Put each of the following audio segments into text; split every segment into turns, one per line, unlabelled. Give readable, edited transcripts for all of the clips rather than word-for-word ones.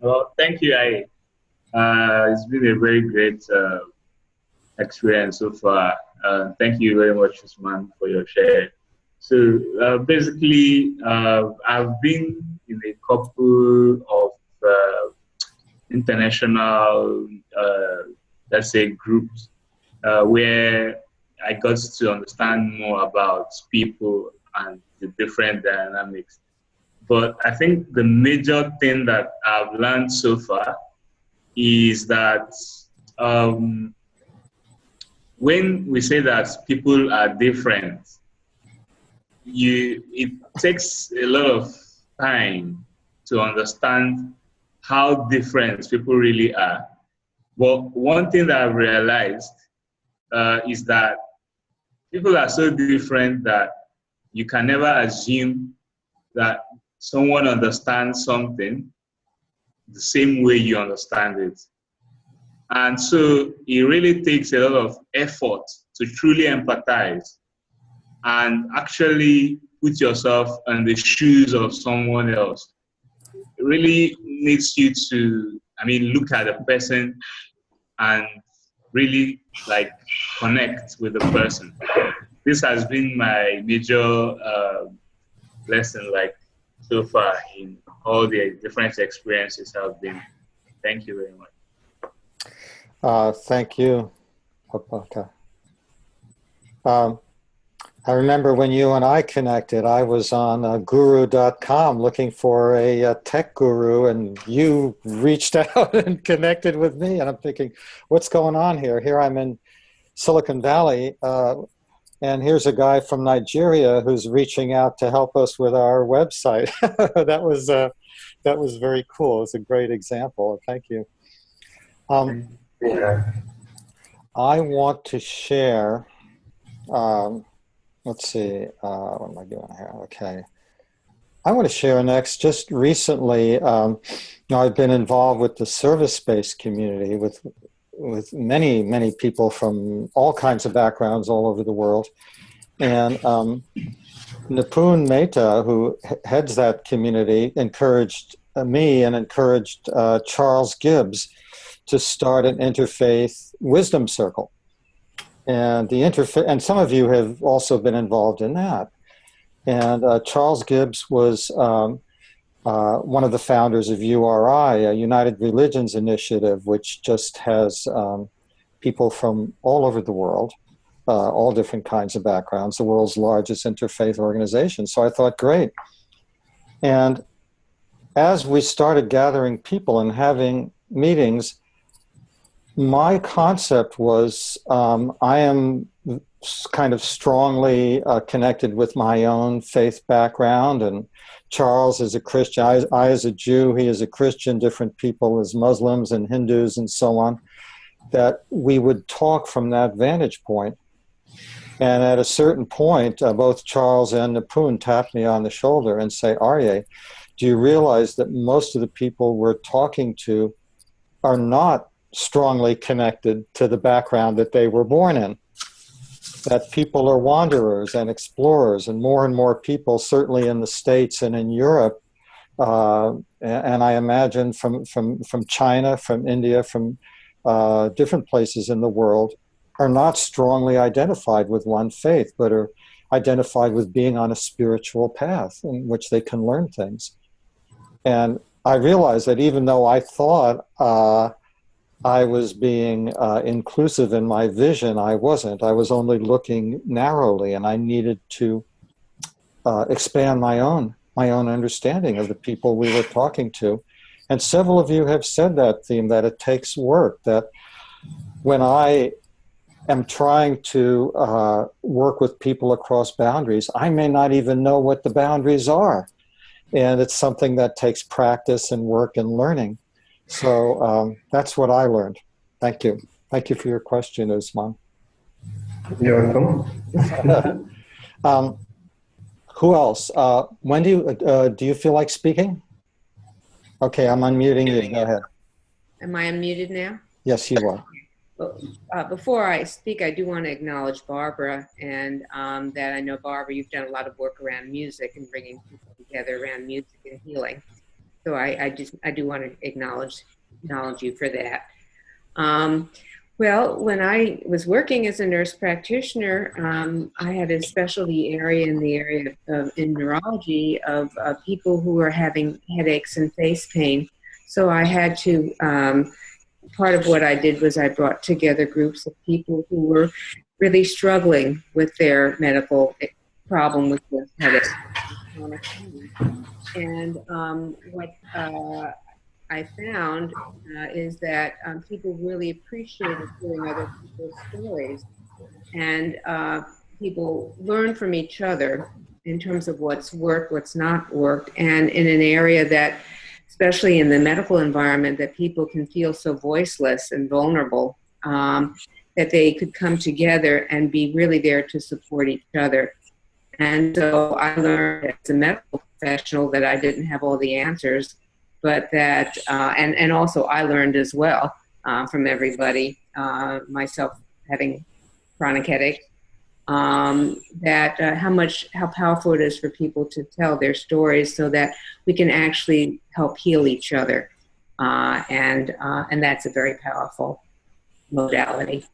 Well, thank you. It's been a very great experience so far. Thank you very much, Usman, for your share. So basically, I've been in a couple of international, let's say, groups where I got to understand more about people and the different dynamics. But I think the major thing that I've learned so far is that um, when we say that people are different, it takes a lot of time to understand how different people really are. But one thing that I've realized is that people are so different that you can never assume that someone understands something the same way you understand it. And so it really takes a lot of effort to truly empathize and actually put yourself in the shoes of someone else. It really needs you to, look at the person and really like connect with the person. This has been my major lesson, like so far in all the different experiences I've been. Thank you very much.
Thank you, Papaka. I remember when you and I connected, I was on guru.com looking for a tech guru, and you reached out and connected with me. And I'm thinking, what's going on here? Here I'm in Silicon Valley, and here's a guy from Nigeria who's reaching out to help us with our website. That was very cool. It was a great example. Thank you.
Yeah.
I want to share. Let's see, what am I doing here? Okay. I want to share next. Just recently, I've been involved with the service-based community with many people from all kinds of backgrounds all over the world. And Nipun Mehta, who heads that community, encouraged me and encouraged Charles Gibbs to start an interfaith wisdom circle. And and some of you have also been involved in that. And Charles Gibbs was one of the founders of URI, a United Religions Initiative, which just has people from all over the world, all different kinds of backgrounds, the world's largest interfaith organization. So I thought, great. And as we started gathering people and having meetings, my concept was I am kind of strongly connected with my own faith background, and Charles is a Christian, I as a Jew, he is a Christian, different people as Muslims and Hindus and so on, that we would talk from that vantage point. And at a certain point, both Charles and Nipun tapped me on the shoulder and say, Arye, do you realize that most of the people we're talking to are not strongly connected to the background that they were born in? That people are wanderers and explorers, and more people, certainly in the States and in Europe, and I imagine from China, from India, from different places in the world, are not strongly identified with one faith, but are identified with being on a spiritual path in which they can learn things. And I realized that even though I thought I was being inclusive in my vision, I wasn't. I was only looking narrowly, and I needed to expand my own understanding of the people we were talking to. And several of you have said that theme, that it takes work, that when I am trying to work with people across boundaries, I may not even know what the boundaries are. And it's something that takes practice and work and learning. So that's what I learned. Thank you. Thank you for your question, Usman.
You're welcome.
Who else? Wendy, do you feel like speaking? Okay, I'm unmuting you. Go ahead.
Am I unmuted now?
Yes, you are.
Well, before I speak, I do want to acknowledge Barbara, and that I know, Barbara, you've done a lot of work around music and bringing people together around music and healing. So I do want to acknowledge you for that. Well, when I was working as a nurse practitioner, I had a specialty area in the area of in neurology of people who were having headaches and face pain. So I had to, part of what I did was I brought together groups of people who were really struggling with their medical problem with the headache. And what I found is that people really appreciated hearing other people's stories, and people learn from each other in terms of what's worked, what's not worked, and in an area that, especially in the medical environment, that people can feel so voiceless and vulnerable, that they could come together and be really there to support each other. And so I learned as a medical professional that I didn't have all the answers, but that, and also I learned as well from everybody, myself having chronic headache, that how powerful it is for people to tell their stories so that we can actually help heal each other. And that's a very powerful modality.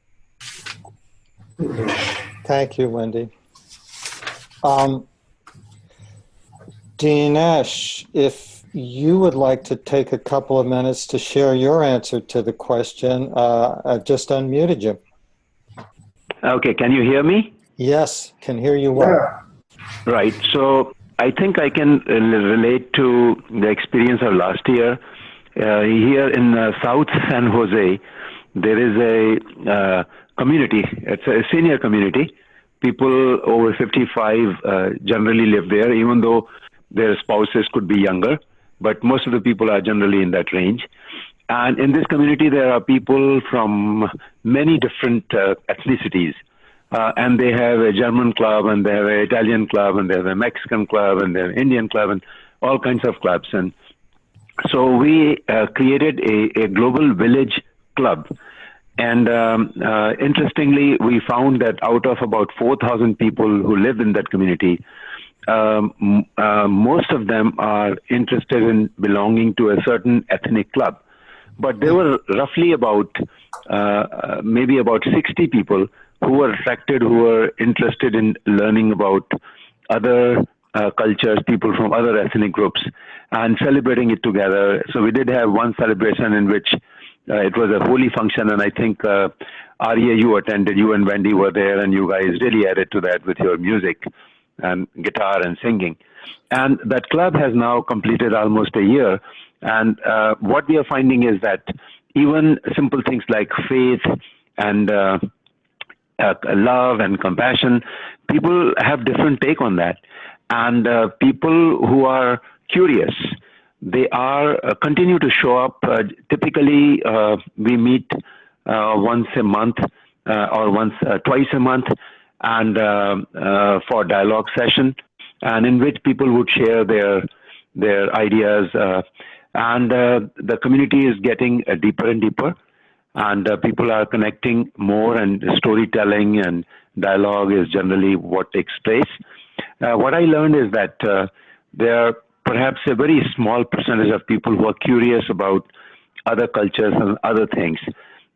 Thank you, Wendy. Dinesh, if you would like to take a couple of minutes to share your answer to the question, I've just unmuted you.
Okay, can you hear me?
Yes, can hear you well.
Yeah.
Right, so I think I can relate to the experience of last year. Here in South San Jose, there is a community, it's a senior community. People over 55 generally live there, even though their spouses could be younger, but most of the people are generally in that range. And in this community, there are people from many different ethnicities. And they have a German club, and they have an Italian club, and they have a Mexican club, and they have an Indian club, and all kinds of clubs. And so we created a global village club. And interestingly, we found that out of about 4,000 people who live in that community, most of them are interested in belonging to a certain ethnic club. But there were roughly about, maybe about 60 people who were attracted, who were interested in learning about other cultures, people from other ethnic groups, and celebrating it together. So we did have one celebration in which it was a holy function, and I think Arya, you attended, you and Wendy were there, and you guys really added to that with your music and guitar and singing. And that club has now completed almost a year. And what we are finding is that even simple things like faith and love and compassion, people have different take on that. And people who are curious, they are continue to show up. Typically, we meet once a month or twice a month, and for dialogue session, and in which people would share their ideas. And the community is getting deeper and deeper, and people are connecting more, and storytelling and dialogue is generally what takes place. What I learned is that there are perhaps a very small percentage of people who are curious about other cultures and other things.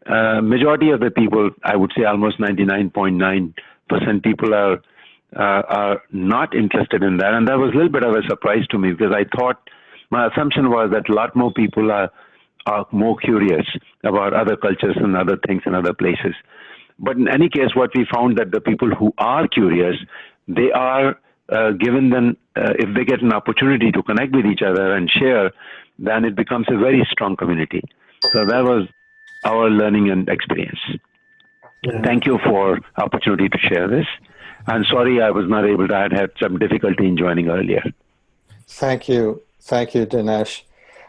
Majority of the people, I would say almost 99.9% people are not interested in that. And that was a little bit of a surprise to me, because I thought, my assumption was that a lot more people are more curious about other cultures and other things in other places. But in any case, what we found that the people who are curious, they are given them, if they get an opportunity to connect with each other and share, then it becomes a very strong community. So that was our learning and experience. Yeah. Thank you for opportunity to share this. I'm sorry I was not able to, I had some difficulty in joining earlier.
Thank you. Thank you, Dinesh.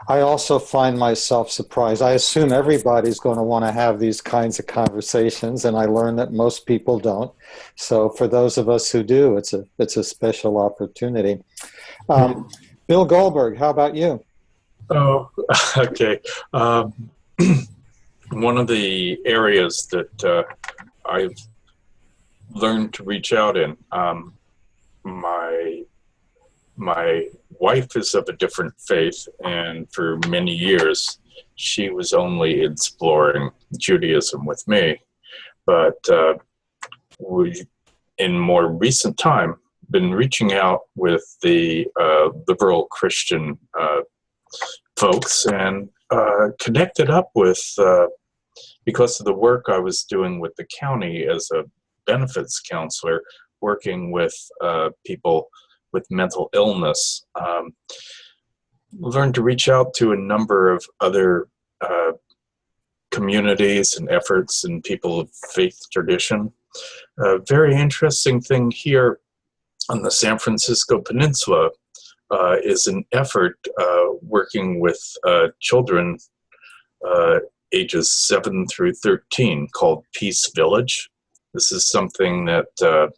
I also find myself surprised. I assume everybody's going to want to have these kinds of conversations, and I learn that most people don't. So for those of us who do, it's a special opportunity. Bill Goldberg, how about you?
Oh, okay. One of the areas that I've learned to reach out in, my wife is of a different faith, and for many years she was only exploring Judaism with me. But we, in more recent time, been reaching out with the liberal Christian folks and connected up with, because of the work I was doing with the county as a benefits counselor, working with people with mental illness, learned to reach out to a number of other communities and efforts and people of faith tradition. A very interesting thing here on the San Francisco Peninsula is an effort working with children ages 7 through 13 called Peace Village. This is something that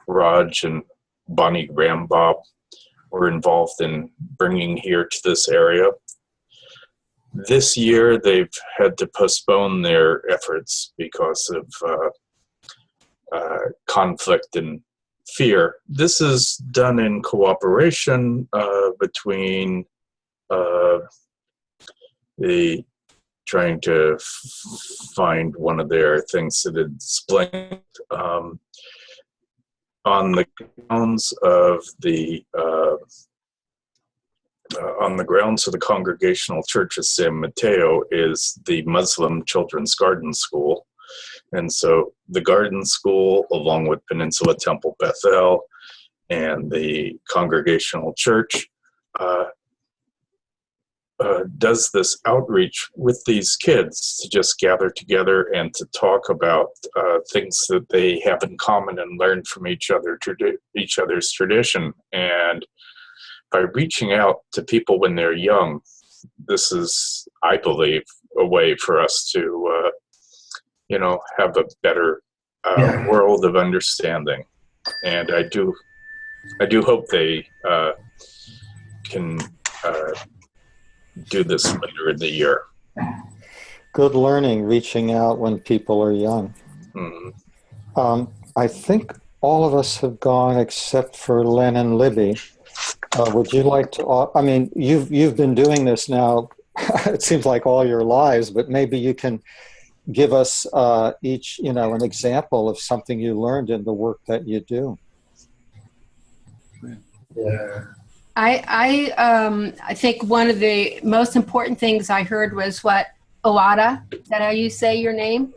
Raj and Bonnie Rambob were involved in bringing here to this area. This year, they've had to postpone their efforts because of conflict and fear. This is done in cooperation between the trying to find one of their things that had explained on the grounds of the Congregational Church of San Mateo is the Muslim Children's Garden School. And so the garden school, along with Peninsula Temple Bethel and the Congregational Church, does this outreach with these kids to just gather together and to talk about things that they have in common and learn from each other's tradition. And by reaching out to people when they're young, this is, I believe, a way for us to, have a better world of understanding. And I do hope they can do this later in the year.
Good learning, reaching out when people are young.
Mm-hmm.
I think all of us have gone except for Len and Libby. Would you like to, I mean, you've been doing this now, it seems like all your lives, but maybe you can give us each, an example of something you learned in the work that you do.
Yeah.
I think one of the most important things I heard was what Owada, is that how you say your name?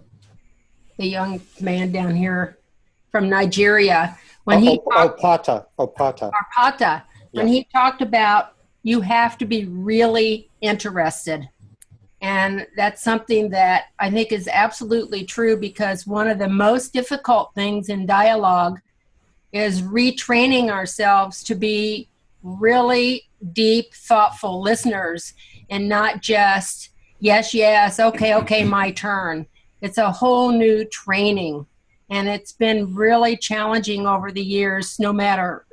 The young man down here from Nigeria. When
Opata.
When he talked about you have to be really interested. And that's something that I think is absolutely true, because one of the most difficult things in dialogue is retraining ourselves to be really deep, thoughtful listeners and not just, yes, okay, my turn. It's a whole new training. And it's been really challenging over the years, no matter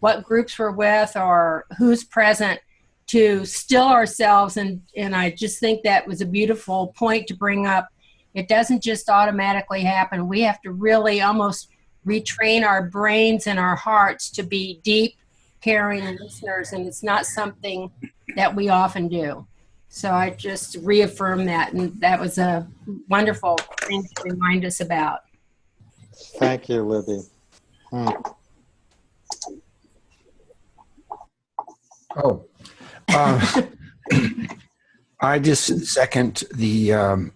what groups we're with or who's present, to still ourselves. And I just think that was a beautiful point to bring up. It doesn't just automatically happen. We have to really almost retrain our brains and our hearts to be deep, caring listeners, and it's not something that we often do. So I just reaffirm that, and that was a wonderful thing to remind us about.
Thank you, Libby.
I just second the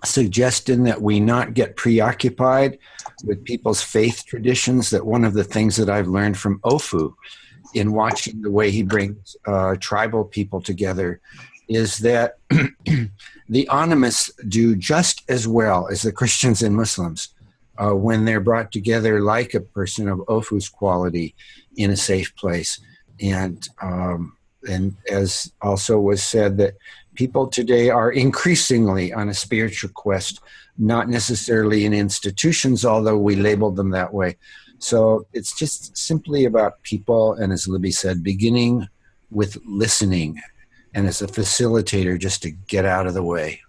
suggestion that we not get preoccupied with people's faith traditions. That one of the things that I've learned from Ofu in watching the way he brings tribal people together is that the animists do just as well as the Christians and Muslims when they're brought together like a person of Ofu's quality in a safe place. And as also was said, that people today are increasingly on a spiritual quest, not necessarily in institutions, although we label them that way. So it's just simply about people, and as Libby said, beginning with listening, and as a facilitator, just to get out of the way.